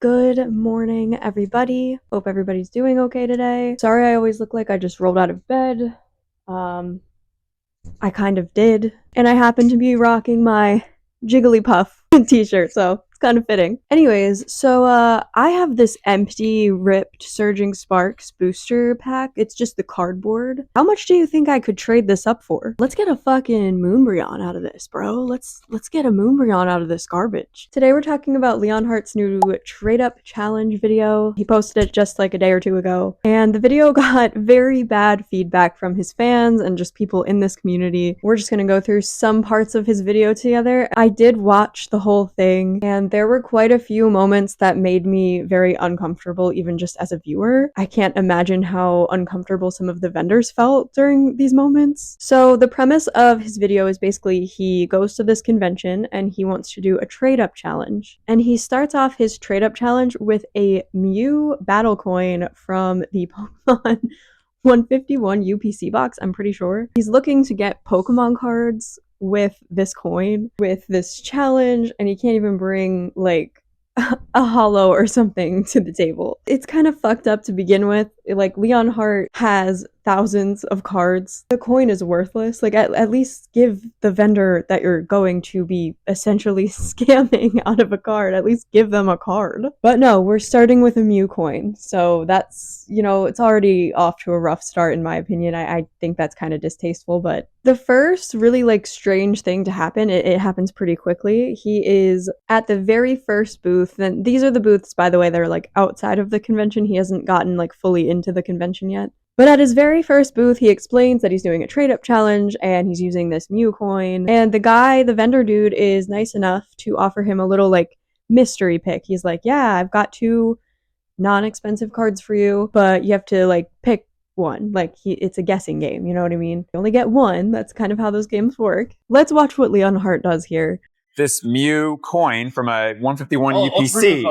Good morning, everybody. Hope everybody's doing okay today. Sorry I always look like I just rolled out of bed. I kind of did. And I happen to be rocking my Jigglypuff t-shirt, so it's kind of fitting. Anyways, so I have this empty, ripped Surging Sparks booster pack. It's just the cardboard. How much do you think I could trade this up for? Let's get a fucking Moonbryon out of this, bro. Let's get a Moonbryon out of this garbage. Today we're talking about Leon Hart's new trade up challenge video. He posted it just like a day or two ago, and the video got very bad feedback from his fans and just people in this community. We're just gonna go through some parts of his video together. I did watch the whole thing, and there were quite a few moments that made me very uncomfortable, even just as a viewer. I can't imagine how uncomfortable some of the vendors felt during these moments. So the premise of his video is basically he goes to this convention and he wants to do a trade-up challenge. And he starts off his trade-up challenge with a Mew battle coin from the Pokemon 151 UPC box, I'm pretty sure. He's looking to get Pokemon cards with this coin, with this challenge, and he can't even bring like a hollow or something to the table. It's kind of fucked up to begin with. Like, Leon Hart has thousands of cards. The coin is worthless. Like, at least give the vendor that you're going to be essentially scamming out of a card, at least give them a card. But no, we're starting with a Mew coin. So that's, it's already off to a rough start in my opinion. I think that's kind of distasteful, but the first really strange thing to happen, it happens pretty quickly. He is at the very first booth, and these are the booths, by the way, that are outside of the convention. He hasn't gotten fully into the convention yet. But at his very first booth, he explains that he's doing a trade-up challenge and he's using this Mew coin. And the vendor dude, is nice enough to offer him a little mystery pick. He's like, yeah, I've got 2 non-expensive cards for you, but you have to pick one. It's a guessing game, you know what I mean? You only get one. That's kind of how those games work. Let's watch what Leon Hart does here. This Mew coin from a 151 UPC.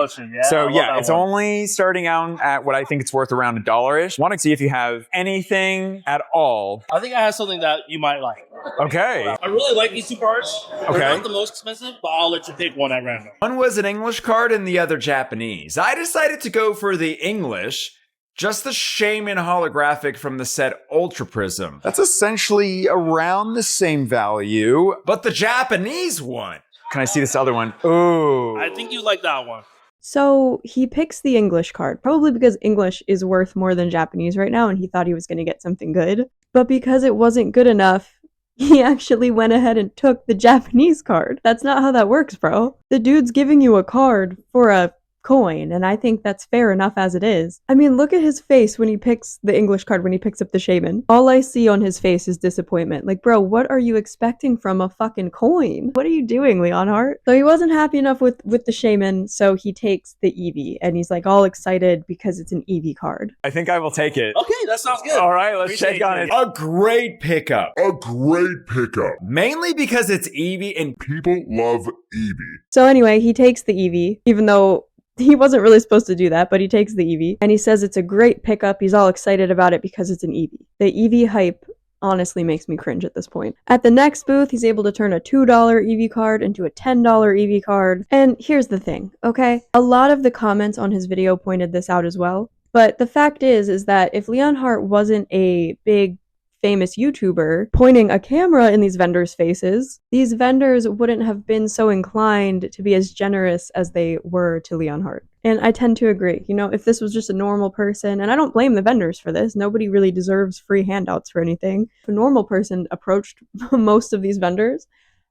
It's only starting out at what I think it's worth around $1-ish. Want to see if you have anything at all. I think I have something that you might like. Okay. I really like these 2 cards. Okay. They're not the most expensive, but I'll let you pick one at random. One was an English card and the other Japanese. I decided to go for the English. Just the Shaman holographic from the set Ultra Prism. That's essentially around the same value, but the Japanese one. Can I see this other one? Ooh. I think you like that one. So he picks the English card, probably because English is worth more than Japanese right now, and he thought he was going to get something good. But because it wasn't good enough, he actually went ahead and took the Japanese card. That's not how that works, bro. The dude's giving you a card for a coin, and I think that's fair enough as it is. I mean, look at his face when he picks the English card, when he picks up the Shaman. All I see on his face is disappointment. Bro, what are you expecting from a fucking coin? What are you doing, Leon Hart? So he wasn't happy enough with the Shaman, so he takes the Eevee, and he's all excited because it's an Eevee card. I think I will take it. Okay, that sounds good. All right, let's check on it. A great pickup. Mainly because it's Eevee and people love Eevee. So anyway, he takes the Eevee, even though he wasn't really supposed to do that, but he takes the Eevee, and he says it's a great pickup. He's all excited about it because it's an Eevee. The Eevee hype honestly makes me cringe at this point. At the next booth, he's able to turn a $2 Eevee card into a $10 Eevee card. And here's the thing, okay? A lot of the comments on his video pointed this out as well. But the fact is that if Leon Hart wasn't a big famous YouTuber pointing a camera in these vendors' faces, these vendors wouldn't have been so inclined to be as generous as they were to Leon Hart. And I tend to agree. If this was just a normal person, and I don't blame the vendors for this, nobody really deserves free handouts for anything. If a normal person approached most of these vendors,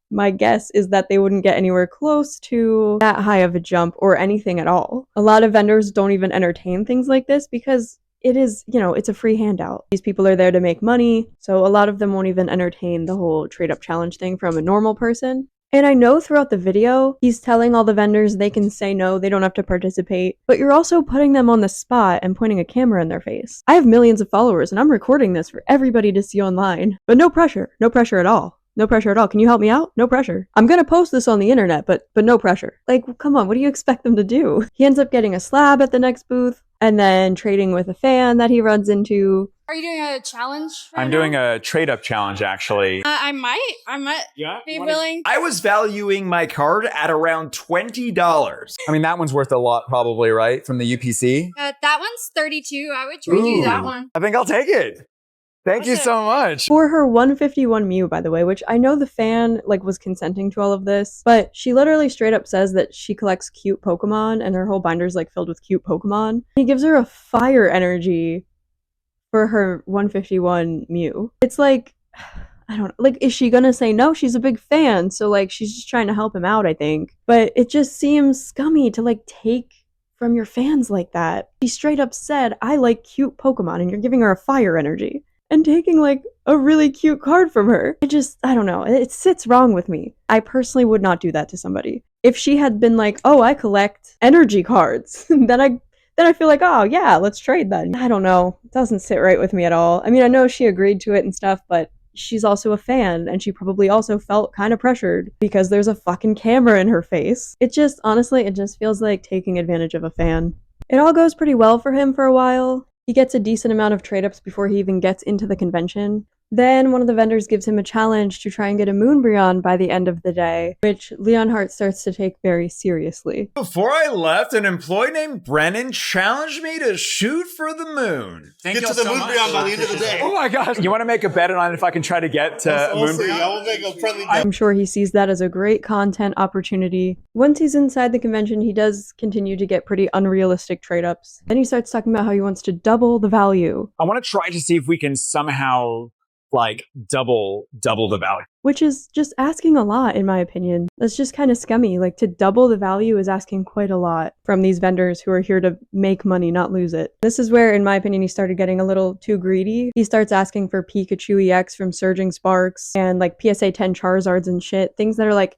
my guess is that they wouldn't get anywhere close to that high of a jump or anything at all. A lot of vendors don't even entertain things like this because it is, it's a free handout. These people are there to make money, so a lot of them won't even entertain the whole trade-up challenge thing from a normal person. And I know throughout the video, he's telling all the vendors they can say no, they don't have to participate, but you're also putting them on the spot and pointing a camera in their face. I have millions of followers, and I'm recording this for everybody to see online. But no pressure at all. No pressure at all. Can you help me out? No pressure. I'm gonna post this on the internet, but no pressure. Come on, what do you expect them to do? He ends up getting a slab at the next booth, and then trading with a fan that he runs into. Are you doing a challenge? I'm doing a trade-up challenge, actually. I might be willing. I was valuing my card at around $20. I mean, that one's worth a lot, probably, right? From the UPC? That one's 32. I would trade you that one. I think I'll take it. Thank you so much. For her 151 Mew, by the way, which I know the fan was consenting to all of this, but she literally straight up says that she collects cute Pokemon and her whole binder's filled with cute Pokemon. He gives her a fire energy for her 151 Mew. It's I don't know. Is she gonna say no? She's a big fan, so she's just trying to help him out, I think. But it just seems scummy to take from your fans like that. She straight up said, I like cute Pokemon, and you're giving her a fire energy. And taking a really cute card from her. I don't know. It sits wrong with me. I personally would not do that to somebody. If she had been oh, I collect energy cards, then I feel oh yeah, let's trade then. I don't know. It doesn't sit right with me at all. I mean, I know she agreed to it and stuff, but she's also a fan, and she probably also felt kind of pressured because there's a fucking camera in her face. Honestly, it just feels like taking advantage of a fan. It all goes pretty well for him for a while. He gets a decent amount of trade-ups before he even gets into the convention. Then one of the vendors gives him a challenge to try and get a Moonbryon by the end of the day, which Leon Hart starts to take very seriously. Before I left, an employee named Brennan challenged me to shoot for the moon. Get to the Moonbryon by the end of the day. Oh my gosh. You want to make a bet on if I can try to get to Moonbryon? I will make a friendly bet. I'm sure he sees that as a great content opportunity. Once he's inside the convention, he does continue to get pretty unrealistic trade-ups. Then he starts talking about how he wants to double the value. I want to try to see if we can somehow double the value. Which is just asking a lot, in my opinion. That's just kind of scummy. To double the value is asking quite a lot from these vendors who are here to make money, not lose it. This is where, in my opinion, he started getting a little too greedy. He starts asking for Pikachu EX from Surging Sparks and PSA 10 Charizards and shit. Things that are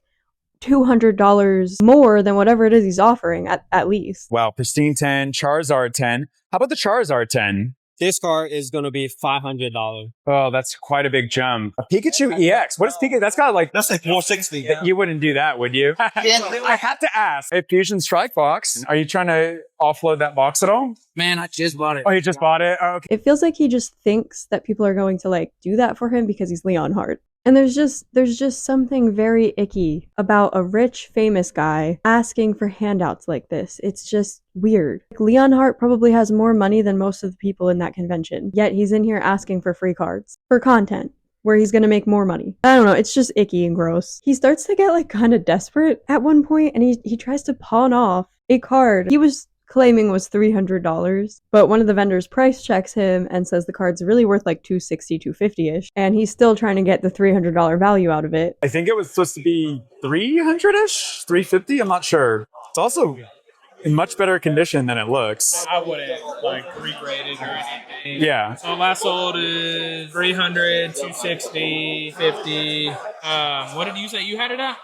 $200 more than whatever it is he's offering, at least. Wow, Pristine 10, Charizard 10. How about the Charizard 10? This card is going to be $500. Oh, that's quite a big jump. A Pikachu EX. What is Pikachu? That's got That's 460. Yeah. You wouldn't do that, would you? I had to ask. A Fusion Strike box. Are you trying to offload that box at all? Man, I just bought it. Oh, you just bought it? Oh, okay. It feels like he just thinks that people are going to do that for him because he's Leon Hart. And there's just something very icky about a rich, famous guy asking for handouts like this. It's just weird. Leon Hart probably has more money than most of the people in that convention, yet he's in here asking for free cards for content where he's gonna make more money. I don't know, it's just icky and gross. He starts to get kind of desperate at one point, and he tries to pawn off a card he was claiming was $300, but one of the vendors price checks him and says the card's really worth $260, $250-ish, and he's still trying to get the $300 value out of it. I think it was supposed to be $300-ish, $350. I'm not sure. It's also in much better condition than it looks. I wouldn't regrade it or anything. Yeah. So my sold is 300, 260, 50. What did you say you had it at?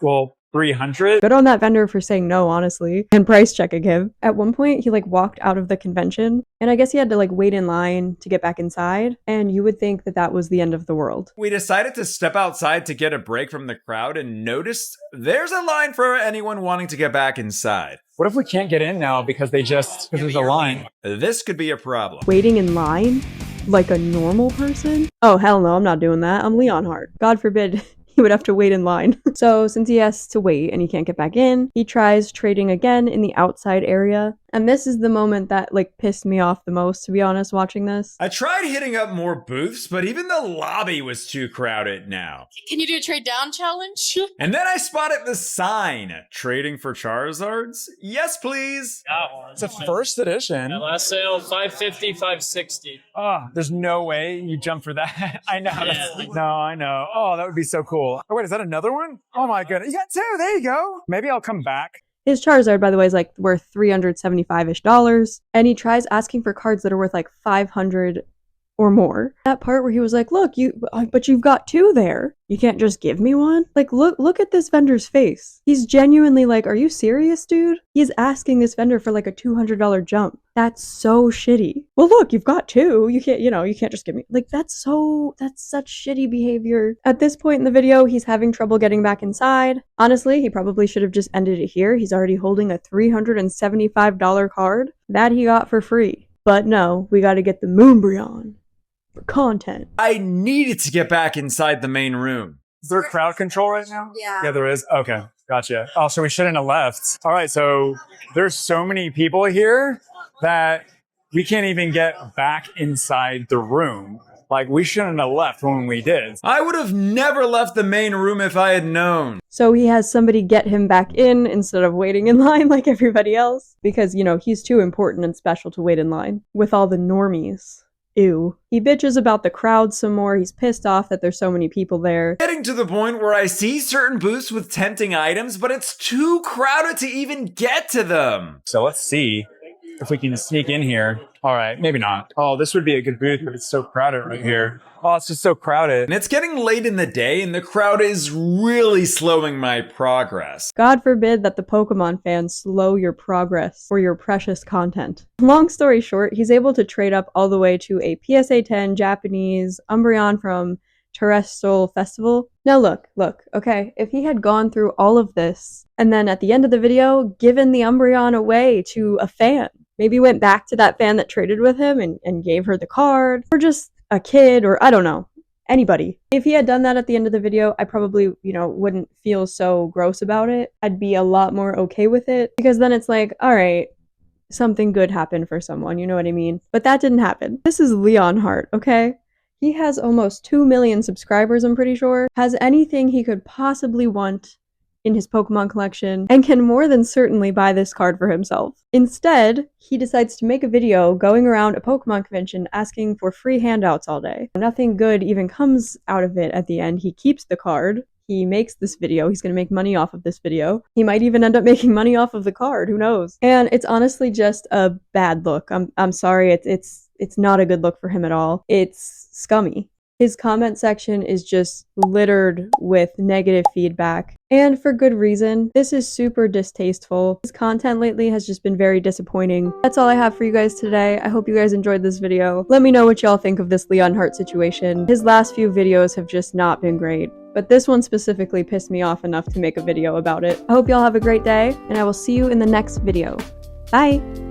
Well, 300. Good on that vendor for saying no, honestly, and price checking him. At one point, he walked out of the convention, and I guess he had to wait in line to get back inside, and you would think that that was the end of the world. We decided to step outside to get a break from the crowd and noticed there's a line for anyone wanting to get back inside. What if we can't get in now because there's a line? This could be a problem. Waiting in line? Like a normal person? Oh, hell no, I'm not doing that. I'm Leon Hart. God forbid he would have to wait in line. So since he has to wait and he can't get back in, he tries trading again in the outside area. And this is the moment that pissed me off the most, to be honest, watching this. I tried hitting up more booths, but even the lobby was too crowded now. Can you do a trade down challenge? And then I spotted the sign, trading for Charizards? Yes, please. That one. It's a first edition. That last sale, 550, 560. Oh, there's no way you jump for that. I know. Yeah. No, I know. Oh, that would be so cool. Oh, wait, is that another one? Oh my goodness. You got two. There you go. Maybe I'll come back. His Charizard, by the way, is worth $375-ish, and he tries asking for cards that are worth $500 or more. That part where he was look, but you've got two there. You can't just give me one? Look at this vendor's face. He's genuinely are you serious, dude? He's asking this vendor for a $200 jump. That's so shitty. Well, look, you've got two. You can't, you can't just give me, that's such shitty behavior. At this point in the video, he's having trouble getting back inside. Honestly, he probably should have just ended it here. He's already holding a $375 card that he got for free. But no, we gotta get the Moonbryon. for content. I needed to get back inside the main room. Is there crowd control right now? Yeah. Yeah, there is. Okay, gotcha. Oh, so we shouldn't have left. All right, so there's so many people here that we can't even get back inside the room. Like, we shouldn't have left when we did. I would have never left the main room if I had known. So he has somebody get him back in instead of waiting in line like everybody else. Because, you know, he's too important and special to wait in line with all the normies. Ew. He bitches about the crowd some more. He's pissed off that there's so many people there. Getting to the point where I see certain booths with tempting items, but it's too crowded to even get to them. So let's see if we can sneak in here. All right, maybe not. Oh, this would be a good booth, but it's so crowded right here. Oh, it's just so crowded. And it's getting late in the day, and the crowd is really slowing my progress. God forbid that the Pokemon fans slow your progress for your precious content. Long story short, he's able to trade up all the way to a PSA 10 Japanese Umbreon from Terrestrial Festival. Now look, okay, if he had gone through all of this and then at the end of the video given the Umbreon away to a fan, maybe went back to that fan that traded with him and gave her the card, or just a kid, or I don't know, anybody. If he had done that at the end of the video, I probably, you know, wouldn't feel so gross about it. I'd be a lot more okay with it, because then it's like, all right, something good happened for someone, you know what I mean? But that didn't happen. This is Leon Hart, okay? He has almost 2 million subscribers, I'm pretty sure, has anything he could possibly want in his Pokemon collection, and can more than certainly buy this card for himself. Instead, he decides to make a video going around a Pokemon convention asking for free handouts all day. Nothing good even comes out of it at the end. He keeps the card. He makes this video. He's going to make money off of this video. He might even end up making money off of the card. Who knows? And it's honestly just a bad look. I'm sorry. It's not a good look for him at all. It's scummy. His comment section is just littered with negative feedback, and for good reason. This is super distasteful. His content lately has just been very disappointing. That's all I have for you guys today. I hope you guys enjoyed this video. Let me know what y'all think of this Leon Hart situation. His last few videos have just not been great, but this one specifically pissed me off enough to make a video about it. I hope y'all have a great day, and I will see you in the next video. Bye!